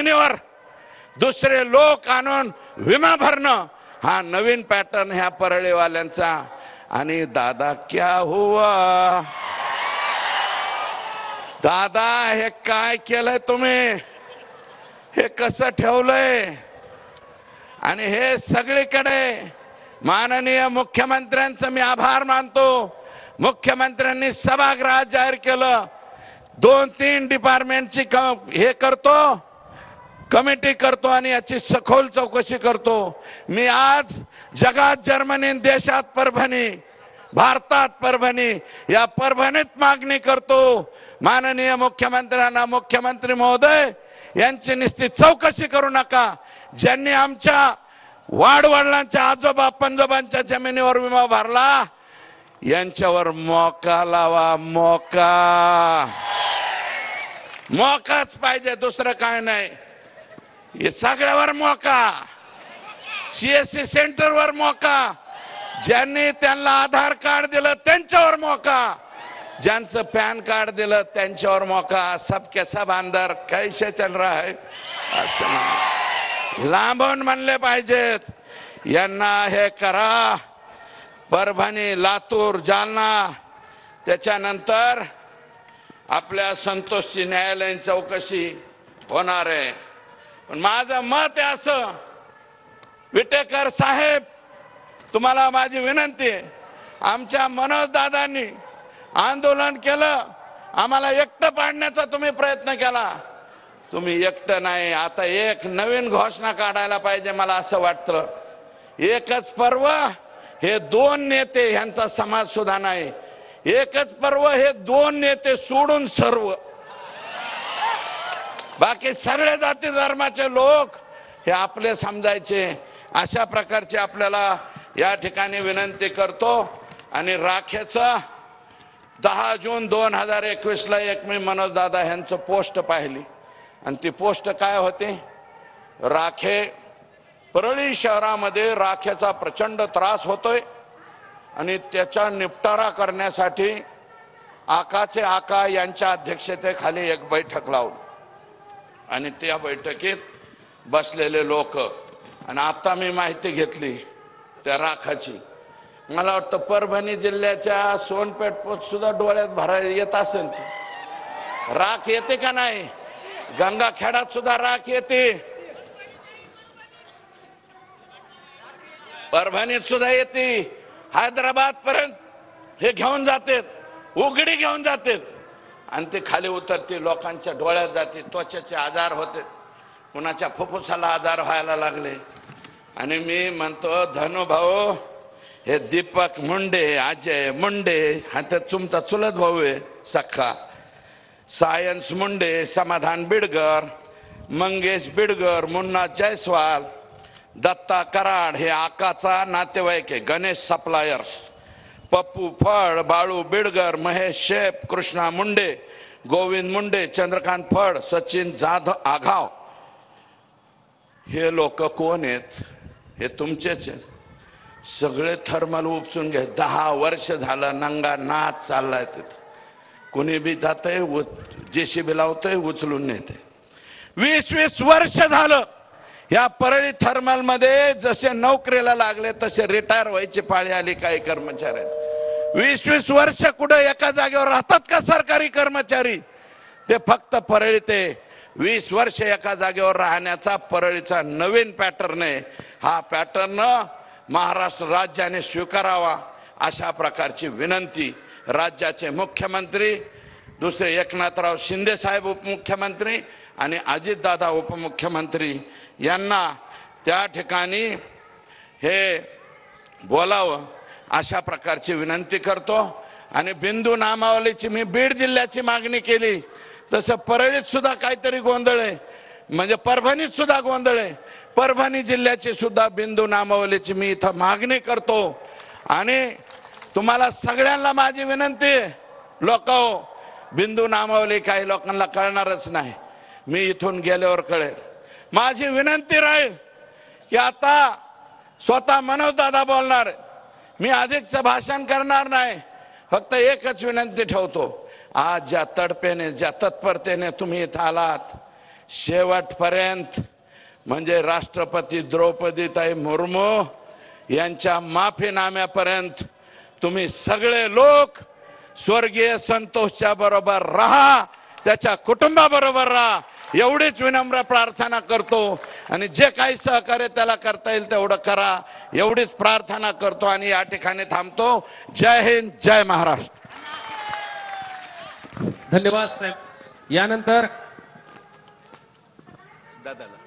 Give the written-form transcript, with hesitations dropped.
जमिनीवर दुसरे लोक आणून विमा भरणं हा नवीन पॅटर्न ह्या परळीवाल्यांचा। आणि दादा क्या हुआ, दादा हे काय केलंय तुम्ही, हे कसं ठेवलंय? आणि हे सगळीकडे माननीय मुख्यमंत्र्यांचं मी आभार मानतो। मुख्यमंत्र्यांनी सभागृहात जाहीर केलं 2-3 डिपार्टमेंटची हे करतो, कमिटी करतो आणि याची सखोल चौकशी करतो। मी आज जगात जर्मनी, देशात परभणी, भारतात परभणी, या परभणीत मागणी करतो माननीय मुख्यमंत्र्यांना, मुख्यमंत्री महोदय यांची नुसती चौकशी करू नका, ज्यांनी आमच्या वाडवडिलांच्या आजोबा पंजोबांच्या जमिनीवर विमा भरला यांच्यावर मोका लावा, मोकाच पाहिजे, दुसरं काय नाही। हे सगळ्यावर मोका, सीएससी सेंटरवर मोका, ज्यांनी त्यांना आधार कार्ड दिलं त्यांच्यावर मोका, ज्यांचं पॅन कार्ड दिलं त्यांच्यावर मोका। सबके सब अंदर कैसे चल रहा है असं नाही, लांबून म्हणले पाहिजेत यांना हे करा। परभणी, लातूर, जालना, त्याच्यानंतर आपल्या संतोषची न्यायालयीन चौकशी होणार आहे। पण माझं मत आहे असं, विटेकर साहेब तुम्हाला माझी विनंती आहे, आमच्या मनोज दादांनी आंदोलन केलं, आम्हाला एकटं पाडण्याचा तुम्ही प्रयत्न केला, तुम्ही एकटं नाही, आता एक नवीन घोषणा काढायला पाहिजे। मला असं वाटतं एकच पर्व हे 2 नेते ह्यांचा समाज सुद्धा नाही, एकच पर्व हे 2 नेते सोडून सर्व बाकी सगळे जाती धर्माचे लोक हे आपले समजायचे, अशा प्रकारचे आपल्याला या ठिकाणी विनंती करतो। आणि राखेचं 10 जून 2021 एक मी मनोज दादा यांचं पोस्ट पाहिली आणि ती पोस्ट काय होती, राखे परळी शहरामध्ये राखेचा प्रचंड त्रास होतोय आणि त्याचा निपटारा करण्यासाठी आकाचे आका यांच्या अध्यक्षतेखाली एक बैठक लावली आणि त्या बैठकीत बसलेले लोक, आणि आता मी माहिती घेतली त्या राखाची, मला वाटतं परभणी जिल्ह्याच्या सोनपेठ सुद्धा डोळ्यात भरायला येत असेल, ती राख येते का नाही? गंगाखेडात सुद्धा राख येते, परभणीत सुद्धा येते, हैदराबाद पर्यंत हे घेऊन जातात, उघडी घेऊन जातात आणि ते खाली उतरते, लोकांच्या डोळ्यात जाते, त्वचेचे आजार होते, कुणाच्या फुफ्फुसाला आजार व्हायला लागले। आणि मी म्हणतो धनुभाऊ, हे दीपक मुंडे, अजय मुंडे हा तर तुमचा चुलत भाऊ आहे सख्खा, सायन्स मुंडे, समाधान बिडगर, मंगेश बिडगर, मुन्ना जयस्वाल, दत्ता कराड हे आकाचा नातेवाईक आहे, गणेश सप्लायर्स, पप्पू फड, बाळू बिडगर, महेश शेप, कृष्णा मुंडे, गोविंद मुंडे, चंद्रकांत फड, सचिन जाधव आघाव, हे लोक कोण आहेत? हे तुमचेच आहेत, सगळे थर्मल उपसून घे। 10 वर्ष झालं नंगा नाच चाललाय तिथं, कोणी बी जातंय, जेसीबी लावतंय, उचलून नेते। 20-20 वर्ष झालं या परळी थर्मल मध्ये जसे नोकरीला लागले तसे रिटायर व्हायची पाळी आली काही कर्मचारी। 20-20 वर्ष कुठे एका जागेवर राहतात का सरकारी कर्मचारी? ते फक्त परळी ते 20 वर्ष एका जागेवर राहण्याचा परळीचा नवीन पॅटर्न आहे। हा पॅटर्न महाराष्ट्र राज्याने स्वीकारावा अशा प्रकारची विनंती राज्याचे मुख्यमंत्री दुसरे एकनाथराव शिंदे साहेब उपमुख्यमंत्री आणि अजितदादा उपमुख्यमंत्री यांना त्या ठिकाणी हे बोलावं अशा प्रकारची विनंती करतो। आणि बिंदू नामावलीची मी बीड जिल्ह्याची मागणी केली, तसं परळीत सुद्धा काहीतरी गोंधळ आहे, म्हणजे परभणीत सुद्धा गोंधळ आहे। परभणी जिल्ह्याची सुद्धा बिंदू नामावलीची मी इथं मागणी करतो। आणि तुम्हाला सगळ्यांना माझी विनंती आहे, लोकांनो, बिंदू नामावली काही लोकांना कळणारच नाही, मी इथून गेल्यावर कळेल। माझी विनंती राहील की आता स्वतः मनोज दादा बोलणार, मी अधिकचं भाषण करणार नाही, फक्त एकच विनंती ठेवतो, आज ज्या तडपेने ज्या तत्परतेने तुम्ही इथं आलात शेवटपर्यंत म्हणजे राष्ट्रपती द्रौपदीताई मुर्मू यांच्या माफीनाम्यापर्यंत तुम्ही सगळे लोक स्वर्गीय संतोषच्या बरोबर राहा, त्याच्या कुटुंबाबरोबर राहा, एवढीच विनम्र प्रार्थना करतो. आणि जे काही सहकार्य त्याला करता येईल तेवढं करा, एवढीच प्रार्थना करतो आणि या ठिकाणी थांबतो. जय हिंद, जय महाराष्ट्र. धन्यवाद साहेब. यानंतर दादाला